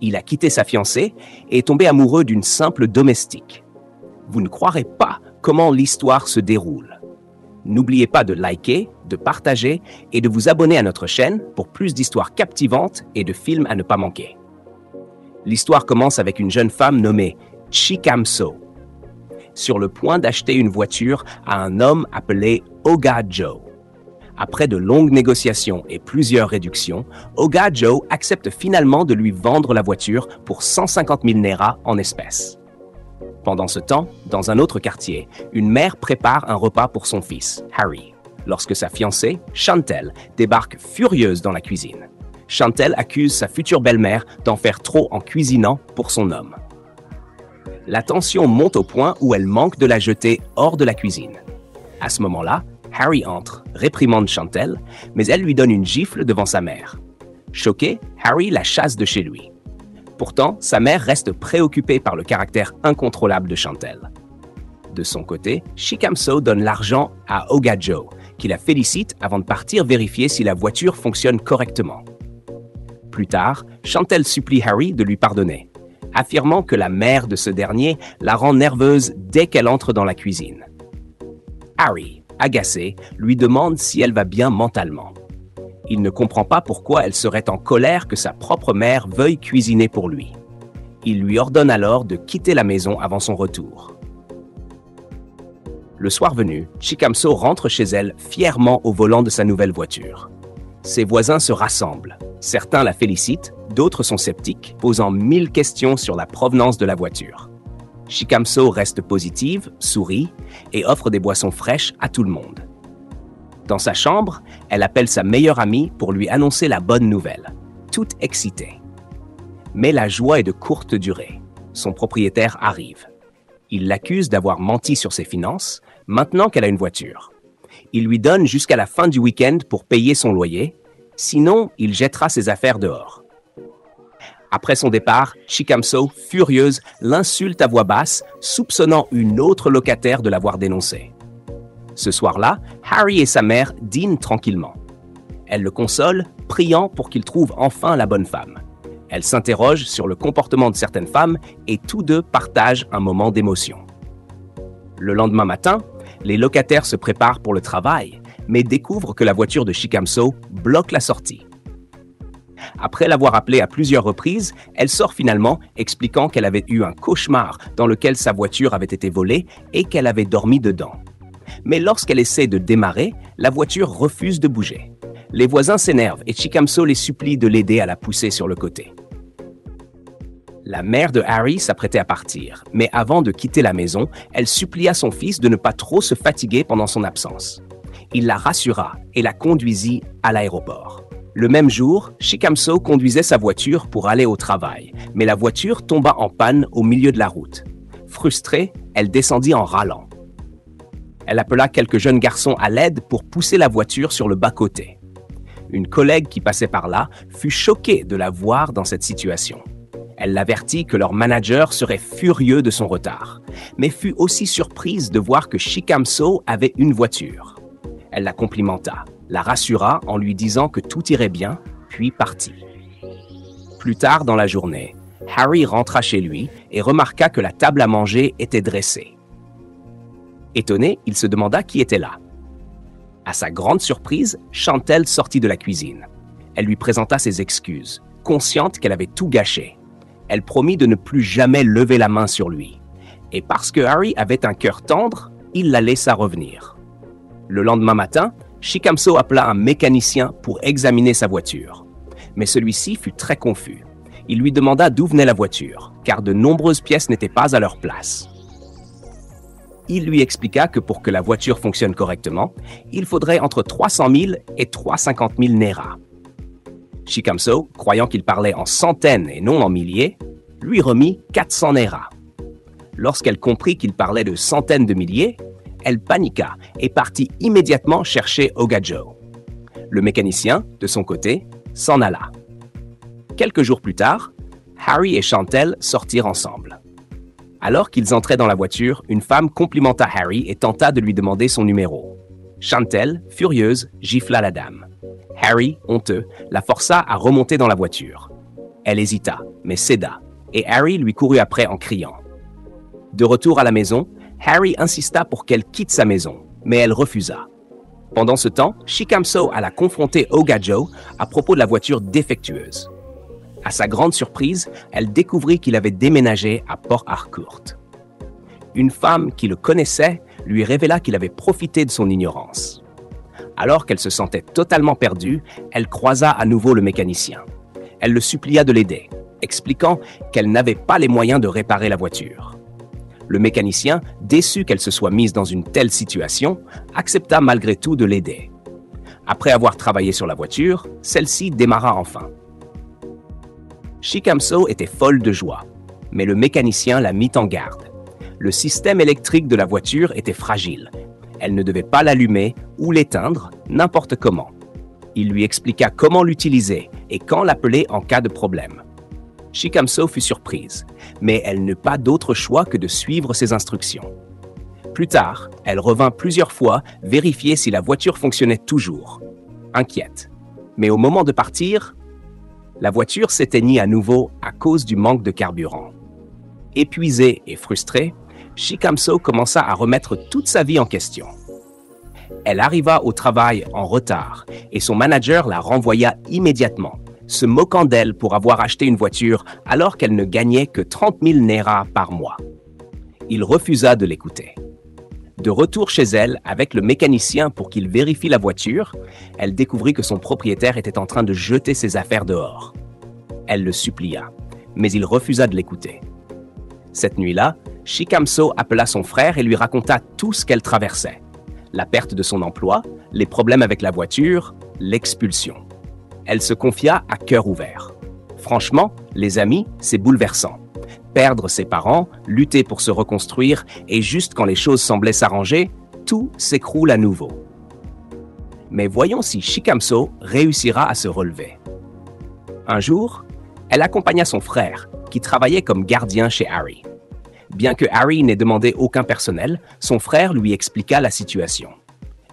Il a quitté sa fiancée et est tombé amoureux d'une simple domestique. Vous ne croirez pas comment l'histoire se déroule. N'oubliez pas de liker, de partager et de vous abonner à notre chaîne pour plus d'histoires captivantes et de films à ne pas manquer. L'histoire commence avec une jeune femme nommée Chikamso, sur le point d'acheter une voiture à un homme appelé Oga Joe. Après de longues négociations et plusieurs réductions, Oga Joe accepte finalement de lui vendre la voiture pour 150 000 Naira en espèces. Pendant ce temps, dans un autre quartier, une mère prépare un repas pour son fils, Harry, lorsque sa fiancée, Chantel, débarque furieuse dans la cuisine. Chantel accuse sa future belle-mère d'en faire trop en cuisinant pour son homme. La tension monte au point où elle manque de la jeter hors de la cuisine. À ce moment-là, Harry entre, réprimande Chantel, mais elle lui donne une gifle devant sa mère. Choqué, Harry la chasse de chez lui. Pourtant, sa mère reste préoccupée par le caractère incontrôlable de Chantel. De son côté, Chikamso donne l'argent à Oga Joe, qui la félicite avant de partir vérifier si la voiture fonctionne correctement. Plus tard, Chantel supplie Harry de lui pardonner, affirmant que la mère de ce dernier la rend nerveuse dès qu'elle entre dans la cuisine. Harry, agacé, lui demande si elle va bien mentalement. Il ne comprend pas pourquoi elle serait en colère que sa propre mère veuille cuisiner pour lui. Il lui ordonne alors de quitter la maison avant son retour. Le soir venu, Chikamso rentre chez elle fièrement au volant de sa nouvelle voiture. Ses voisins se rassemblent. Certains la félicitent, d'autres sont sceptiques, posant 1000 questions sur la provenance de la voiture. Chikamso reste positive, sourit et offre des boissons fraîches à tout le monde. Dans sa chambre, elle appelle sa meilleure amie pour lui annoncer la bonne nouvelle, toute excitée. Mais la joie est de courte durée. Son propriétaire arrive. Il l'accuse d'avoir menti sur ses finances, maintenant qu'elle a une voiture. Il lui donne jusqu'à la fin du week-end pour payer son loyer, sinon il jettera ses affaires dehors. Après son départ, Chikamso, furieuse, l'insulte à voix basse, soupçonnant une autre locataire de l'avoir dénoncé. Ce soir-là, Harry et sa mère dînent tranquillement. Elle le console, priant pour qu'il trouve enfin la bonne femme. Elle s'interroge sur le comportement de certaines femmes et tous deux partagent un moment d'émotion. Le lendemain matin, les locataires se préparent pour le travail, mais découvrent que la voiture de Chikamso bloque la sortie. Après l'avoir appelée à plusieurs reprises, elle sort finalement, expliquant qu'elle avait eu un cauchemar dans lequel sa voiture avait été volée et qu'elle avait dormi dedans. Mais lorsqu'elle essaie de démarrer, la voiture refuse de bouger. Les voisins s'énervent et Chikamso les supplie de l'aider à la pousser sur le côté. La mère de Harry s'apprêtait à partir, mais avant de quitter la maison, elle supplia son fils de ne pas trop se fatiguer pendant son absence. Il la rassura et la conduisit à l'aéroport. Le même jour, Chikamso conduisait sa voiture pour aller au travail, mais la voiture tomba en panne au milieu de la route. Frustrée, elle descendit en râlant. Elle appela quelques jeunes garçons à l'aide pour pousser la voiture sur le bas-côté. Une collègue qui passait par là fut choquée de la voir dans cette situation. Elle l'avertit que leur manager serait furieux de son retard, mais fut aussi surprise de voir que Chikamso avait une voiture. Elle la complimenta, la rassura en lui disant que tout irait bien, puis partit. Plus tard dans la journée, Harry rentra chez lui et remarqua que la table à manger était dressée. Étonné, il se demanda qui était là. À sa grande surprise, Chantel sortit de la cuisine. Elle lui présenta ses excuses, consciente qu'elle avait tout gâché. Elle promit de ne plus jamais lever la main sur lui. Et parce que Harry avait un cœur tendre, il la laissa revenir. Le lendemain matin, Chikamso appela un mécanicien pour examiner sa voiture. Mais celui-ci fut très confus. Il lui demanda d'où venait la voiture, car de nombreuses pièces n'étaient pas à leur place. Il lui expliqua que pour que la voiture fonctionne correctement, il faudrait entre 300 000 et 350 000 Naira. Chikamso, croyant qu'il parlait en centaines et non en milliers, lui remit 400 Naira. Lorsqu'elle comprit qu'il parlait de centaines de milliers, elle paniqua et partit immédiatement chercher Oga Joe. Le mécanicien, de son côté, s'en alla. Quelques jours plus tard, Harry et Chantel sortirent ensemble. Alors qu'ils entraient dans la voiture, une femme complimenta Harry et tenta de lui demander son numéro. Chantel, furieuse, gifla la dame. Harry, honteux, la força à remonter dans la voiture. Elle hésita, mais céda, et Harry lui courut après en criant. De retour à la maison, Harry insista pour qu'elle quitte sa maison, mais elle refusa. Pendant ce temps, Chickamsaw alla confronter Oga Joe à propos de la voiture défectueuse. À sa grande surprise, elle découvrit qu'il avait déménagé à Port Harcourt. Une femme qui le connaissait lui révéla qu'il avait profité de son ignorance. Alors qu'elle se sentait totalement perdue, elle croisa à nouveau le mécanicien. Elle le supplia de l'aider, expliquant qu'elle n'avait pas les moyens de réparer la voiture. Le mécanicien, déçu qu'elle se soit mise dans une telle situation, accepta malgré tout de l'aider. Après avoir travaillé sur la voiture, celle-ci démarra enfin. Chickamsaw était folle de joie, mais le mécanicien la mit en garde. Le système électrique de la voiture était fragile. Elle ne devait pas l'allumer ou l'éteindre n'importe comment. Il lui expliqua comment l'utiliser et quand l'appeler en cas de problème. Chickamsaw fut surprise, mais elle n'eut pas d'autre choix que de suivre ses instructions. Plus tard, elle revint plusieurs fois vérifier si la voiture fonctionnait toujours, inquiète. Mais au moment de partir, la voiture s'éteignit à nouveau à cause du manque de carburant. Épuisée et frustrée, Chickamsaw commença à remettre toute sa vie en question. Elle arriva au travail en retard et son manager la renvoya immédiatement, se moquant d'elle pour avoir acheté une voiture alors qu'elle ne gagnait que 30 000 Naira par mois. Il refusa de l'écouter. De retour chez elle avec le mécanicien pour qu'il vérifie la voiture, elle découvrit que son propriétaire était en train de jeter ses affaires dehors. Elle le supplia, mais il refusa de l'écouter. Cette nuit-là, Chickamsaw appela son frère et lui raconta tout ce qu'elle traversait. La perte de son emploi, les problèmes avec la voiture, l'expulsion. Elle se confia à cœur ouvert. Franchement, les amis, c'est bouleversant. Perdre ses parents, lutter pour se reconstruire, et juste quand les choses semblaient s'arranger, tout s'écroule à nouveau. Mais voyons si Chickamsaw réussira à se relever. Un jour, elle accompagna son frère, qui travaillait comme gardien chez Harry. Bien que Harry n'ait demandé aucun personnel, son frère lui expliqua la situation.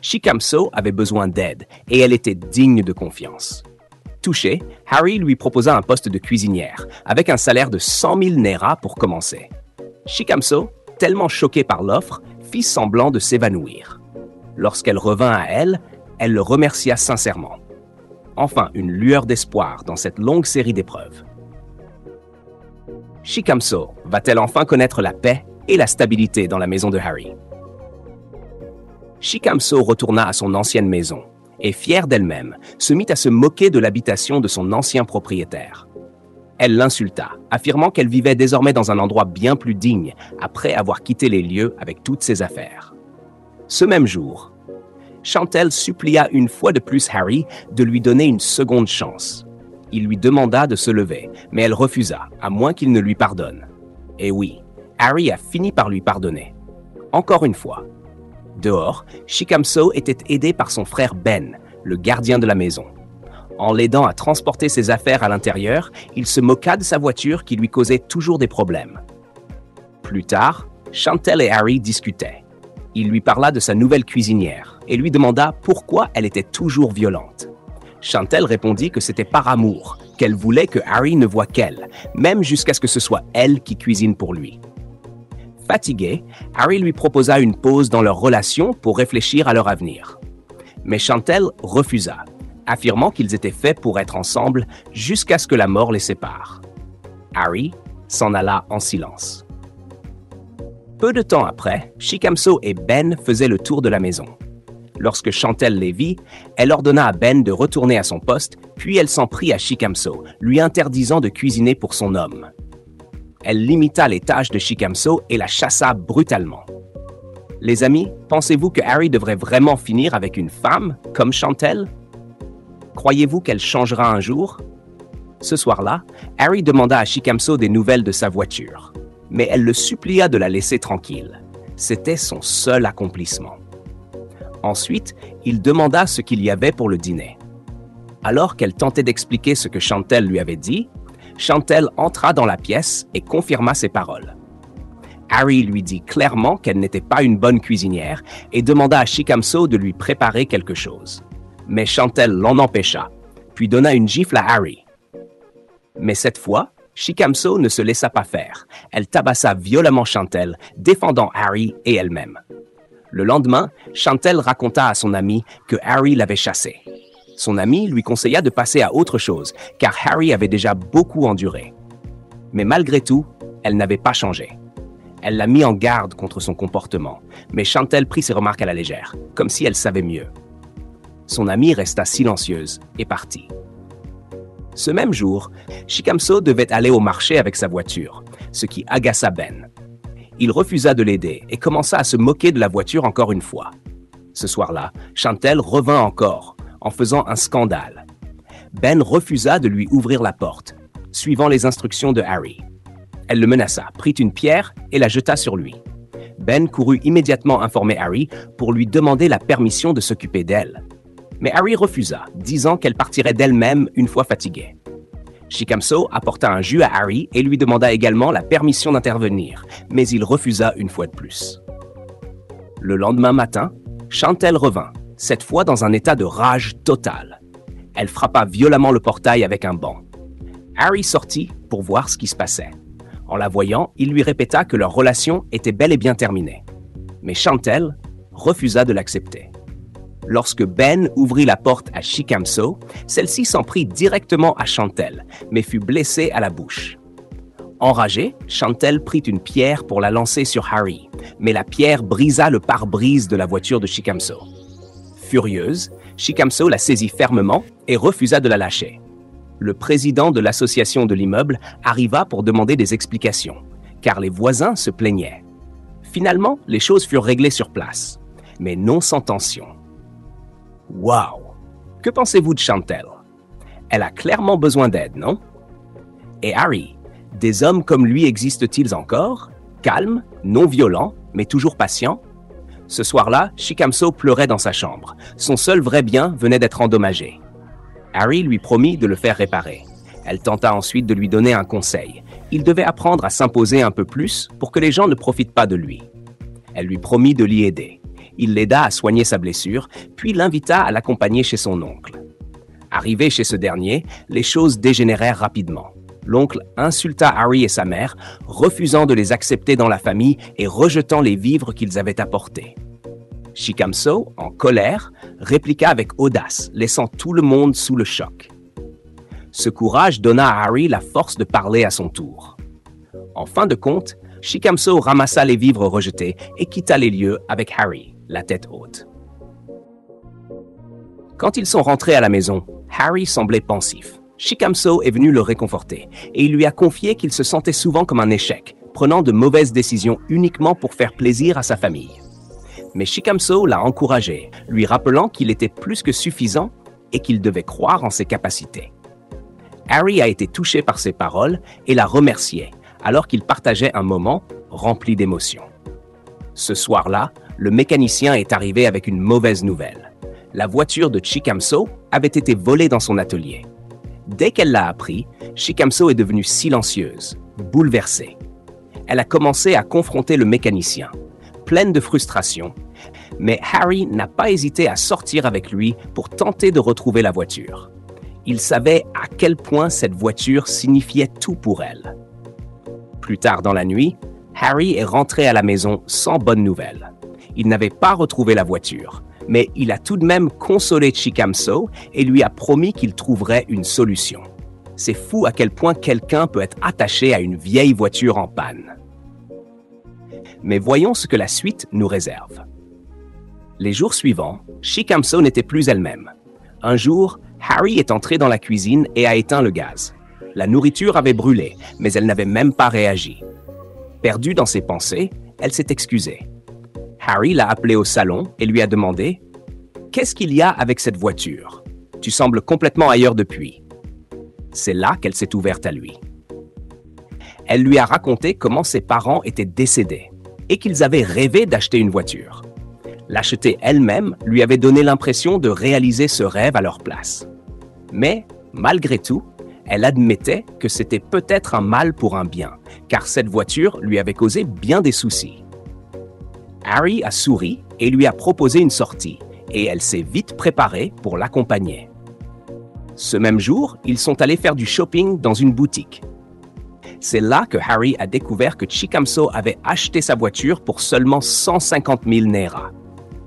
Chickamsaw avait besoin d'aide et elle était digne de confiance. Touché, Harry lui proposa un poste de cuisinière, avec un salaire de 100 000 Naira pour commencer. Chickamsaw, tellement choquée par l'offre, fit semblant de s'évanouir. Lorsqu'elle revint à elle, elle le remercia sincèrement. Enfin, une lueur d'espoir dans cette longue série d'épreuves. Chickamsaw va-t-elle enfin connaître la paix et la stabilité dans la maison de Harry? Chickamsaw retourna à son ancienne maison et, fière d'elle-même, se mit à se moquer de l'habitation de son ancien propriétaire. Elle l'insulta, affirmant qu'elle vivait désormais dans un endroit bien plus digne après avoir quitté les lieux avec toutes ses affaires. Ce même jour, Chantel supplia une fois de plus Harry de lui donner une seconde chance. Il lui demanda de se lever, mais elle refusa, à moins qu'il ne lui pardonne. Et oui, Harry a fini par lui pardonner. Encore une fois. Dehors, Chickamsaw était aidé par son frère Ben, le gardien de la maison. En l'aidant à transporter ses affaires à l'intérieur, il se moqua de sa voiture qui lui causait toujours des problèmes. Plus tard, Chantel et Harry discutaient. Il lui parla de sa nouvelle cuisinière et lui demanda pourquoi elle était toujours violente. Chantel répondit que c'était par amour, qu'elle voulait que Harry ne voie qu'elle, même jusqu'à ce que ce soit elle qui cuisine pour lui. Fatigué, Harry lui proposa une pause dans leur relation pour réfléchir à leur avenir. Mais Chantel refusa, affirmant qu'ils étaient faits pour être ensemble jusqu'à ce que la mort les sépare. Harry s'en alla en silence. Peu de temps après, Chickamsaw et Ben faisaient le tour de la maison. Lorsque Chantel les vit, elle ordonna à Ben de retourner à son poste, puis elle s'en prit à Chickamsaw, lui interdisant de cuisiner pour son homme. Elle limita les tâches de Chickamsaw et la chassa brutalement. Les amis, pensez-vous que Harry devrait vraiment finir avec une femme comme Chantel? Croyez-vous qu'elle changera un jour? Ce soir-là, Harry demanda à Chickamsaw des nouvelles de sa voiture, mais elle le supplia de la laisser tranquille. C'était son seul accomplissement. Ensuite, il demanda ce qu'il y avait pour le dîner. Alors qu'elle tentait d'expliquer ce que Chantel lui avait dit, Chantel entra dans la pièce et confirma ses paroles. Harry lui dit clairement qu'elle n'était pas une bonne cuisinière et demanda à Chickamsaw de lui préparer quelque chose. Mais Chantel l'en empêcha, puis donna une gifle à Harry. Mais cette fois, Chicamso ne se laissa pas faire. Elle tabassa violemment Chantel, défendant Harry et elle-même. Le lendemain, Chantel raconta à son ami que Harry l'avait chassée. Son ami lui conseilla de passer à autre chose, car Harry avait déjà beaucoup enduré. Mais malgré tout, elle n'avait pas changé. Elle l'a mis en garde contre son comportement, mais Chantel prit ses remarques à la légère, comme si elle savait mieux. Son amie resta silencieuse et partit. Ce même jour, Chicamso devait aller au marché avec sa voiture, ce qui agaça Ben. Il refusa de l'aider et commença à se moquer de la voiture encore une fois. Ce soir-là, Chantel revint encore, en faisant un scandale. Ben refusa de lui ouvrir la porte, suivant les instructions de Harry. Elle le menaça, prit une pierre et la jeta sur lui. Ben courut immédiatement informer Harry pour lui demander la permission de s'occuper d'elle. Mais Harry refusa, disant qu'elle partirait d'elle-même une fois fatiguée. Chicamso apporta un jus à Harry et lui demanda également la permission d'intervenir, mais il refusa une fois de plus. Le lendemain matin, Chantel revint, cette fois dans un état de rage totale. Elle frappa violemment le portail avec un banc. Harry sortit pour voir ce qui se passait. En la voyant, il lui répéta que leur relation était bel et bien terminée. Mais Chantel refusa de l'accepter. Lorsque Ben ouvrit la porte à Chicamso, celle-ci s'en prit directement à Chantel, mais fut blessée à la bouche. Enragée, Chantel prit une pierre pour la lancer sur Harry, mais la pierre brisa le pare-brise de la voiture de Chicamso. Furieuse, Chicamso la saisit fermement et refusa de la lâcher. Le président de l'association de l'immeuble arriva pour demander des explications, car les voisins se plaignaient. Finalement, les choses furent réglées sur place, mais non sans tension. Wow! Que pensez-vous de Chantel? Elle a clairement besoin d'aide, non? Et Harry, des hommes comme lui existent-ils encore? Calmes, non violents, mais toujours patients? Ce soir-là, Chicamso pleurait dans sa chambre. Son seul vrai bien venait d'être endommagé. Harry lui promit de le faire réparer. Elle tenta ensuite de lui donner un conseil. Il devait apprendre à s'imposer un peu plus pour que les gens ne profitent pas de lui. Elle lui promit de l'y aider. Il l'aida à soigner sa blessure, puis l'invita à l'accompagner chez son oncle. Arrivé chez ce dernier, les choses dégénérèrent rapidement. L'oncle insulta Harry et sa mère, refusant de les accepter dans la famille et rejetant les vivres qu'ils avaient apportés. Chicamso, en colère, répliqua avec audace, laissant tout le monde sous le choc. Ce courage donna à Harry la force de parler à son tour. En fin de compte, Chicamso ramassa les vivres rejetés et quitta les lieux avec Harry, la tête haute. Quand ils sont rentrés à la maison, Harry semblait pensif. Chicamso est venu le réconforter et il lui a confié qu'il se sentait souvent comme un échec, prenant de mauvaises décisions uniquement pour faire plaisir à sa famille. Mais Chicamso l'a encouragé, lui rappelant qu'il était plus que suffisant et qu'il devait croire en ses capacités. Harry a été touché par ces paroles et l'a remercié, alors qu'il partageait un moment rempli d'émotions. Ce soir-là, le mécanicien est arrivé avec une mauvaise nouvelle. La voiture de Chicamso avait été volée dans son atelier. Dès qu'elle l'a appris, Chicamso est devenue silencieuse, bouleversée. Elle a commencé à confronter le mécanicien, pleine de frustration, mais Harry n'a pas hésité à sortir avec lui pour tenter de retrouver la voiture. Il savait à quel point cette voiture signifiait tout pour elle. Plus tard dans la nuit, Harry est rentré à la maison sans bonne nouvelle. Il n'avait pas retrouvé la voiture, mais il a tout de même consolé Chicamso et lui a promis qu'il trouverait une solution. C'est fou à quel point quelqu'un peut être attaché à une vieille voiture en panne. Mais voyons ce que la suite nous réserve. Les jours suivants, Chicamso n'était plus elle-même. Un jour, Harry est entré dans la cuisine et a éteint le gaz. La nourriture avait brûlé, mais elle n'avait même pas réagi. Perdue dans ses pensées, elle s'est excusée. Harry l'a appelée au salon et lui a demandé « Qu'est-ce qu'il y a avec cette voiture? Tu sembles complètement ailleurs depuis. » C'est là qu'elle s'est ouverte à lui. Elle lui a raconté comment ses parents étaient décédés et qu'ils avaient rêvé d'acheter une voiture. L'acheter elle-même lui avait donné l'impression de réaliser ce rêve à leur place. Mais, malgré tout, elle admettait que c'était peut-être un mal pour un bien, car cette voiture lui avait causé bien des soucis. Harry a souri et lui a proposé une sortie, et elle s'est vite préparée pour l'accompagner. Ce même jour, ils sont allés faire du shopping dans une boutique. C'est là que Harry a découvert que Chicamso avait acheté sa voiture pour seulement 150 000 Naira.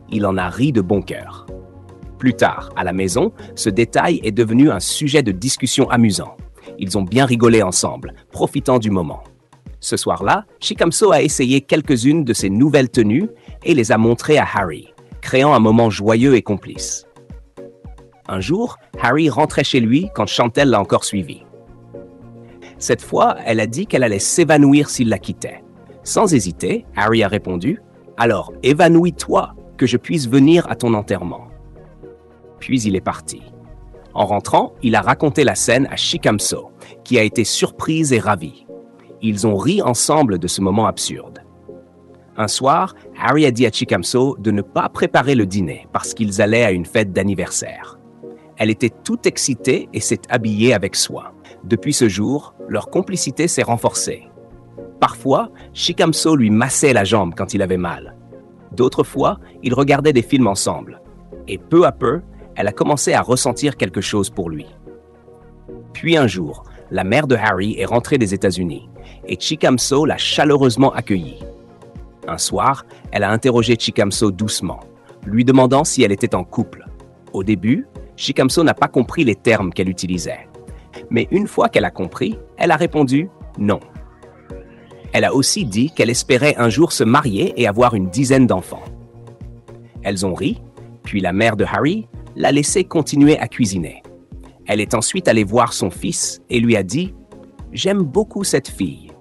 Il en a ri de bon cœur. Plus tard, à la maison, ce détail est devenu un sujet de discussion amusant. Ils ont bien rigolé ensemble, profitant du moment. Ce soir-là, Chicamso a essayé quelques-unes de ses nouvelles tenues et les a montrées à Harry, créant un moment joyeux et complice. Un jour, Harry rentrait chez lui quand Chantel l'a encore suivi. Cette fois, elle a dit qu'elle allait s'évanouir s'il la quittait. Sans hésiter, Harry a répondu « Alors, évanouis-toi, que je puisse venir à ton enterrement. » Puis il est parti. En rentrant, il a raconté la scène à Chicamso, qui a été surprise et ravie. Ils ont ri ensemble de ce moment absurde. Un soir, Harry a dit à Chicamso de ne pas préparer le dîner parce qu'ils allaient à une fête d'anniversaire. Elle était toute excitée et s'est habillée avec soin. Depuis ce jour, leur complicité s'est renforcée. Parfois, Chicamso lui massait la jambe quand il avait mal. D'autres fois, ils regardaient des films ensemble. Et peu à peu, elle a commencé à ressentir quelque chose pour lui. Puis un jour, la mère de Harry est rentrée des États-Unis et Chicamso l'a chaleureusement accueillie. Un soir, elle a interrogé Chicamso doucement, lui demandant si elle était en couple. Au début, Chicamso n'a pas compris les termes qu'elle utilisait. Mais une fois qu'elle a compris, elle a répondu « non ». Elle a aussi dit qu'elle espérait un jour se marier et avoir une dizaine d'enfants. Elles ont ri, puis la mère de Harry l'a laissé continuer à cuisiner. Elle est ensuite allée voir son fils et lui a dit « J'aime beaucoup cette fille.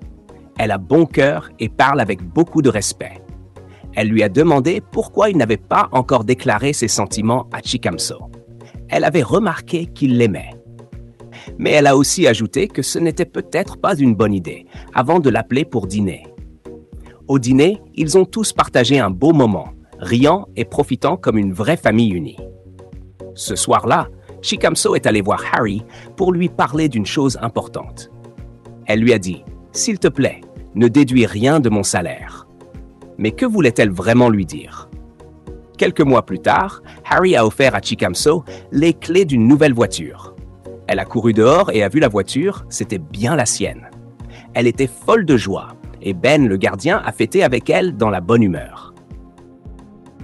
Elle a bon cœur et parle avec beaucoup de respect. » Elle lui a demandé pourquoi il n'avait pas encore déclaré ses sentiments à Chicamso. Elle avait remarqué qu'il l'aimait. Mais elle a aussi ajouté que ce n'était peut-être pas une bonne idée avant de l'appeler pour dîner. Au dîner, ils ont tous partagé un beau moment, riant et profitant comme une vraie famille unie. Ce soir-là, Chicamso est allé voir Harry pour lui parler d'une chose importante. Elle lui a dit « S'il te plaît, ne déduis rien de mon salaire. » Mais que voulait-elle vraiment lui dire? Quelques mois plus tard, Harry a offert à Chicamso les clés d'une nouvelle voiture. Elle a couru dehors et a vu la voiture, c'était bien la sienne. Elle était folle de joie et Ben, le gardien, a fêté avec elle dans la bonne humeur.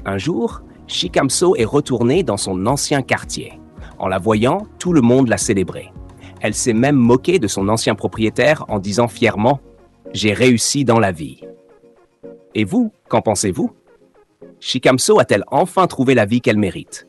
Un jour, Chicamso est retournée dans son ancien quartier. En la voyant, tout le monde l'a célébrée. Elle s'est même moquée de son ancien propriétaire en disant fièrement « J'ai réussi dans la vie ». Et vous, qu'en pensez-vous? Chicamso a-t-elle enfin trouvé la vie qu'elle mérite?